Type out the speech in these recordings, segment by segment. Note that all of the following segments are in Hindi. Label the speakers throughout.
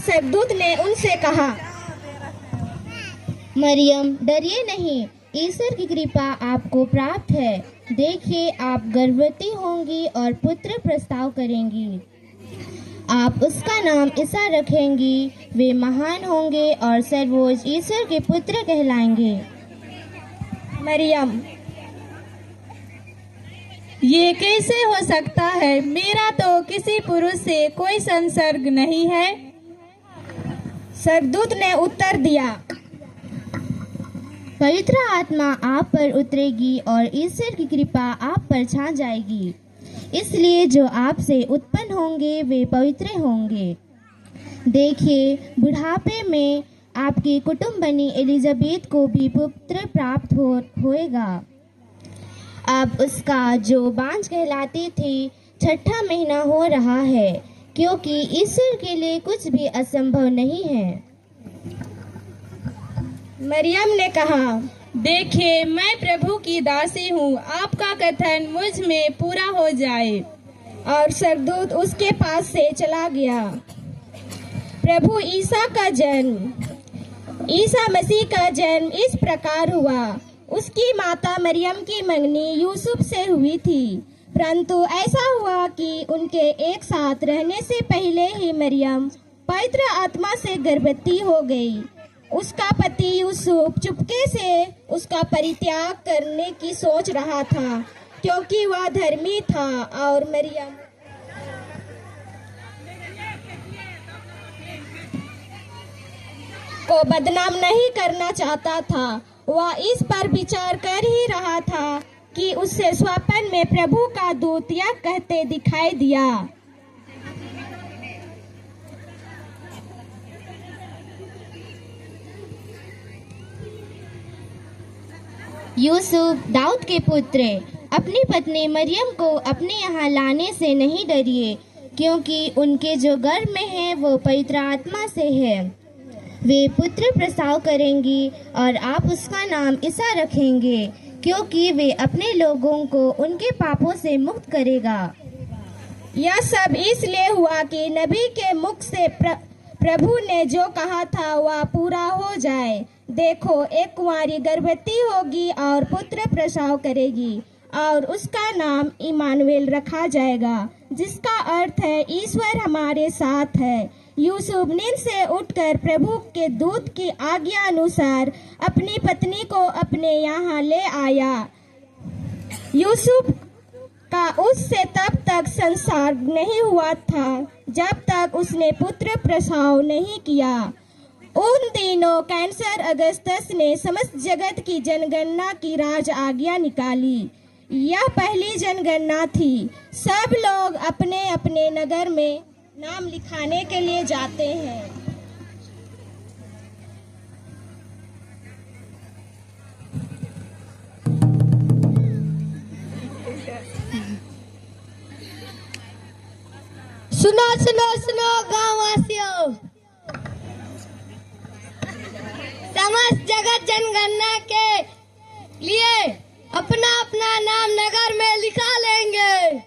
Speaker 1: स्वर्गदूत ने उनसे कहा,
Speaker 2: मरियम, डरिए नहीं, ईश्वर की कृपा आपको प्राप्त है। देखिए, आप गर्भवती होंगी और पुत्र प्रसव करेंगी। आप उसका नाम ईसा रखेंगी। वे महान होंगे और सर्वोच्च ईश्वर के पुत्र कहलाएंगे।
Speaker 1: मरियम,
Speaker 3: ये कैसे हो सकता है? मेरा तो किसी पुरुष से कोई संसर्ग नहीं है।
Speaker 1: स्वर्गदूत ने उत्तर दिया,
Speaker 2: पवित्र आत्मा आप पर उतरेगी और ईश्वर की कृपा आप पर छा जाएगी। इसलिए जो आपसे उत्पन्न होंगे वे पवित्र होंगे। देखिए, बुढ़ापे में आपकी कुटुंबनी एलिजाबेथ को भी पुत्र प्राप्त होएगा। अब उसका जो बांझ कहलाती थी, छठा महीना हो रहा है, क्योंकि ईश्वर के लिए कुछ भी असंभव नहीं है।
Speaker 1: मरियम ने कहा,
Speaker 3: देखिए, मैं प्रभु की दासी हूँ, आपका कथन मुझ में पूरा हो जाए।
Speaker 1: और स्वर्गदूत उसके पास से चला गया। प्रभु ईसा मसीह का जन्म इस प्रकार हुआ। उसकी माता मरियम की मंगनी यूसुफ से हुई थी, परंतु ऐसा हुआ कि उनके एक साथ रहने से पहले ही मरियम पवित्र आत्मा से गर्भवती हो गई। उसका पति यूसुफ चुपके से उसका परित्याग करने की सोच रहा था, क्योंकि वह धर्मी था और मरियम को बदनाम नहीं करना चाहता था। वह इस पर विचार कर ही रहा था कि उससे स्वप्न में प्रभु का दूत यह कहते दिखाई दिया,
Speaker 2: यूसुफ, दाऊद के पुत्र, अपनी पत्नी मरियम को अपने यहाँ लाने से नहीं डरिए, क्योंकि उनके जो गर्भ में है वो पवित्र आत्मा से है। वे पुत्र प्रसव करेंगी और आप उसका नाम ईसा रखेंगे, क्योंकि वे अपने लोगों को उनके पापों से मुक्त करेगा।
Speaker 1: यह सब इसलिए हुआ कि नबी के मुख से प्रभु ने जो कहा था वह पूरा हो जाए। देखो, एक कुंवारी गर्भवती होगी और पुत्र प्रसव करेगी और उसका नाम इमानुएल रखा जाएगा, जिसका अर्थ है ईश्वर हमारे साथ है। यूसुफ नींद से उठकर प्रभु के दूत की आज्ञा अनुसार अपनी पत्नी को अपने यहाँ ले आया। यूसुफ का उससे तब तक संसर्ग नहीं हुआ था जब तक उसने पुत्र प्रसव नहीं किया। उन दिनों कैसर अगस्तस ने समस्त जगत की जनगणना की राज आज्ञा निकाली। यह पहली जनगणना थी। सब लोग अपने अपने नगर में नाम लिखाने के लिए जाते हैं।
Speaker 4: सुनो सुनो सुनो गाँव वासियों, समस्त जगत जनगणना के लिए अपना अपना नाम नगर में लिखा लेंगे।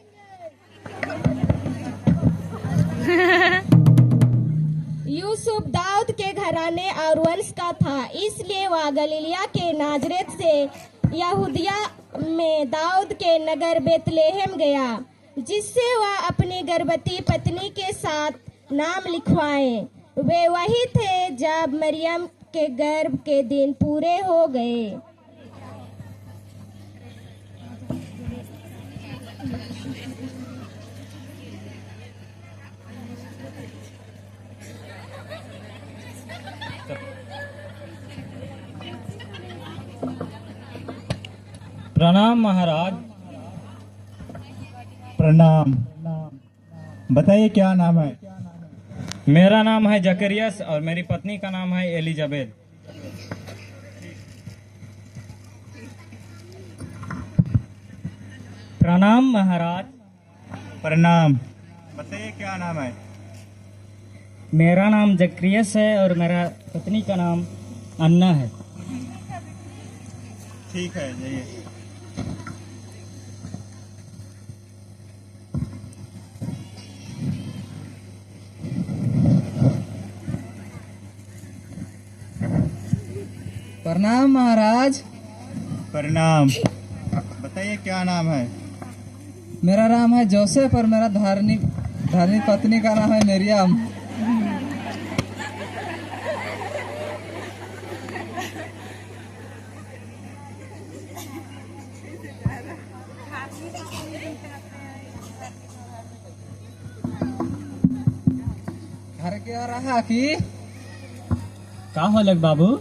Speaker 1: यूसुफ दाऊद के घराने और वंश का था, इसलिए वह गलीलिया के नाजरेत से यहूदिया में दाऊद के नगर बेतलेहम गया, जिससे वह अपनी गर्भवती पत्नी के साथ नाम लिखवाए। वे वही थे जब मरियम के गर्भ के दिन पूरे हो गए।
Speaker 5: प्रणाम महाराज।
Speaker 6: प्रणाम। बताइए क्या नाम है?
Speaker 5: मेरा नाम है जकरियस और मेरी पत्नी का नाम है एलिजाबेथ। प्रणाम महाराज।
Speaker 6: प्रणाम। बताइए क्या नाम है?
Speaker 5: मेरा नाम जकरियस है और मेरा पत्नी का नाम अन्ना है।
Speaker 6: ठीक है, जाइए।
Speaker 7: प्रणाम महाराज।
Speaker 6: प्रणाम। बताइए क्या नाम है?
Speaker 7: मेरा नाम है जोसेफ और मेरा धार्मिक पत्नी का नाम है मरियम। घर के रहा कि
Speaker 5: का होलक बाबू?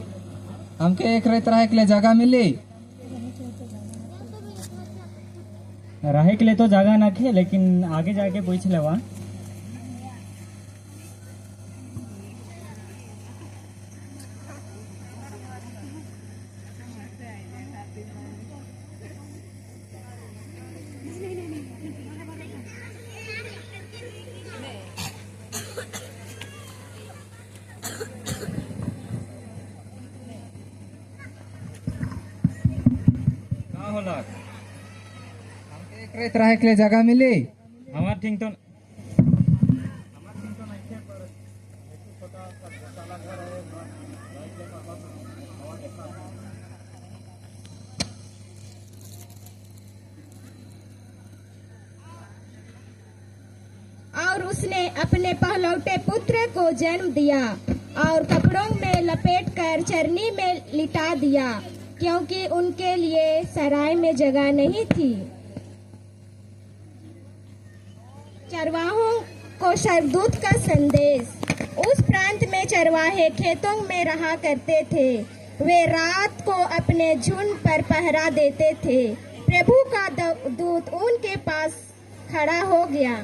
Speaker 7: हमके एक रात रहे के लिए जगह मिली।
Speaker 5: रहे के लिए तो जगह न थे, लेकिन आगे जाके पूछ लेवा। का होलक?
Speaker 7: हमके एक रात रहे के लिए जगह मिली।
Speaker 5: हमार ठीक तो
Speaker 1: और उसने अपने पहलौठे पुत्र को जन्म दिया और कपड़ों में लपेटकर चरनी में लिटा दिया, क्योंकि उनके लिए सराय में जगह नहीं थी। चरवाहों को स्वर्गदूत का संदेश। उस प्रांत में चरवाहे खेतों में रहा करते थे। वे रात को अपने झुंड पर पहरा देते थे। प्रभु का दूत उनके पास खड़ा हो गया।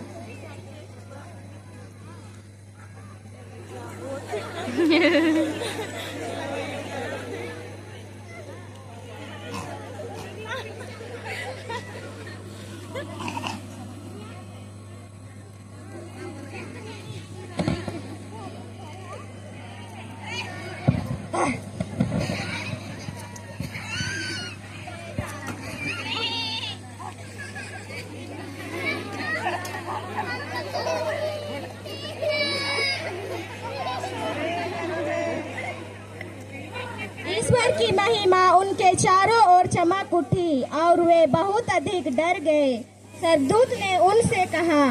Speaker 1: ईश्वर की महिमा उनके चारों ओर चमक उठी और वे बहुत अधिक डर गए। सरदूत ने उनसे कहा,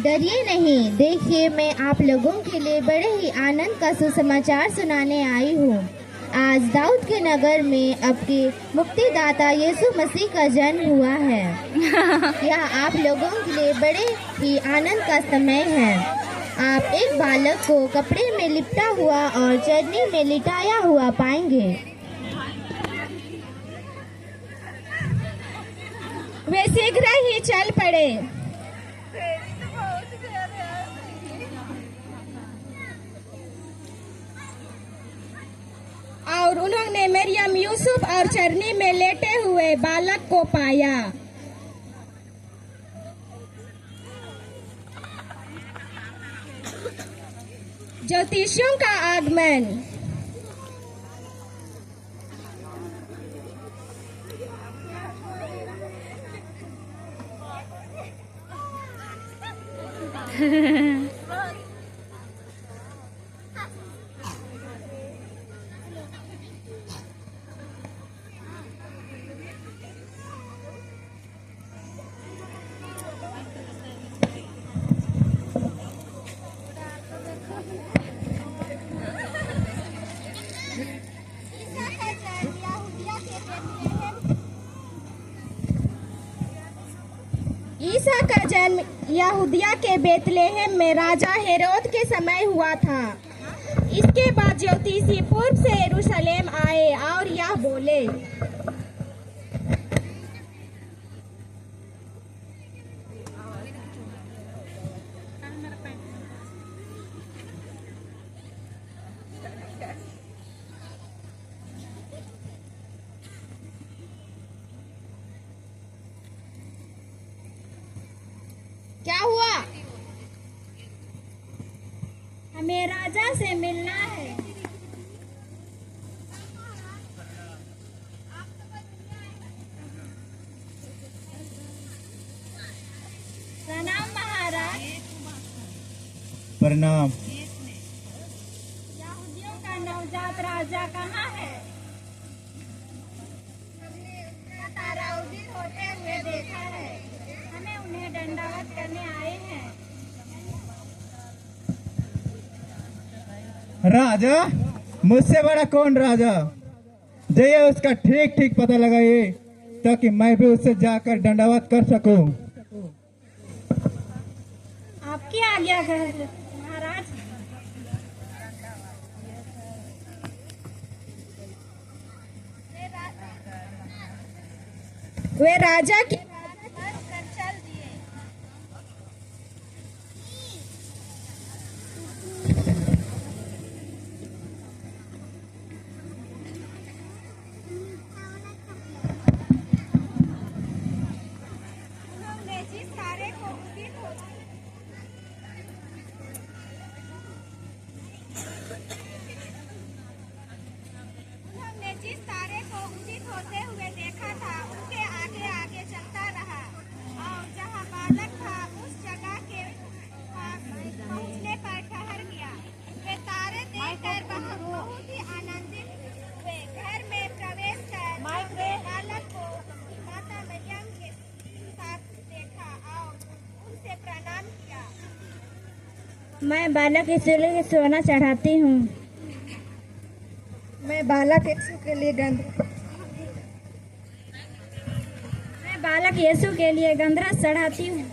Speaker 2: डरिए नहीं, देखिए मैं आप लोगों के लिए बड़े ही आनंद का सुसमाचार सुनाने आई हूँ। आज दाऊद के नगर में आपके मुक्तिदाता यीशु मसीह का जन्म हुआ है। यह आप लोगों के लिए बड़े ही आनंद का समय है। आप एक बालक को कपड़े में लिपटा हुआ और चरनी में लिटाया हुआ पाएंगे।
Speaker 1: वे शीघ्र ही चल पड़े। और उन्होंने मरियम, यूसुफ और चरनी में लेटे हुए बालक को पाया। ज्योतिषियों का आगमन। ईसा का जन्म यहूदिया के बेतलेहम में राजा हेरोद के समय हुआ था। इसके बाद ज्योतिषी पूर्व से यरूशलेम आए और यह बोले, क्या हुआ? हमें राजा से मिलना है।
Speaker 6: प्रणाम।
Speaker 3: यहूदियों का नवजात राजा कहाँ है? होते हुए देखा है। हमें उन्हें दंडवत करने आए हैं।
Speaker 6: राजा, मुझसे बड़ा कौन राजा? जाइए उसका ठीक ठीक पता लगाइए ताकि मैं भी उससे जाकर दंडवत कर सकूं।
Speaker 3: आपकी आज्ञा महाराज।
Speaker 1: वे राजा की
Speaker 3: जिस तारे को उदित होते हुए देखा था उसके आगे आगे चलता रहा और जहाँ बालक था उस जगह के पास पहुँचने पर ठहर गया। वे तारे देखकर बहुत ही आनंदित हुए। घर में प्रवेश कर बालक को माता मरियम के साथ देखा और उनसे प्रणाम किया।
Speaker 1: मैं बालक यीशु के सोना चढ़ाती हूँ। मैं बालक यीशु के लिए गंधरस चढ़ाती हूँ।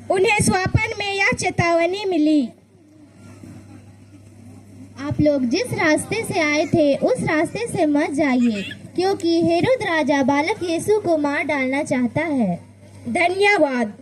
Speaker 1: उन्हें स्वप्न में यह चेतावनी मिली।
Speaker 2: आप लोग जिस रास्ते से आए थे उस रास्ते से मत जाइए, क्योंकि हेरोद राजा बालक यीशु को मार डालना चाहता है।
Speaker 1: धन्यवाद।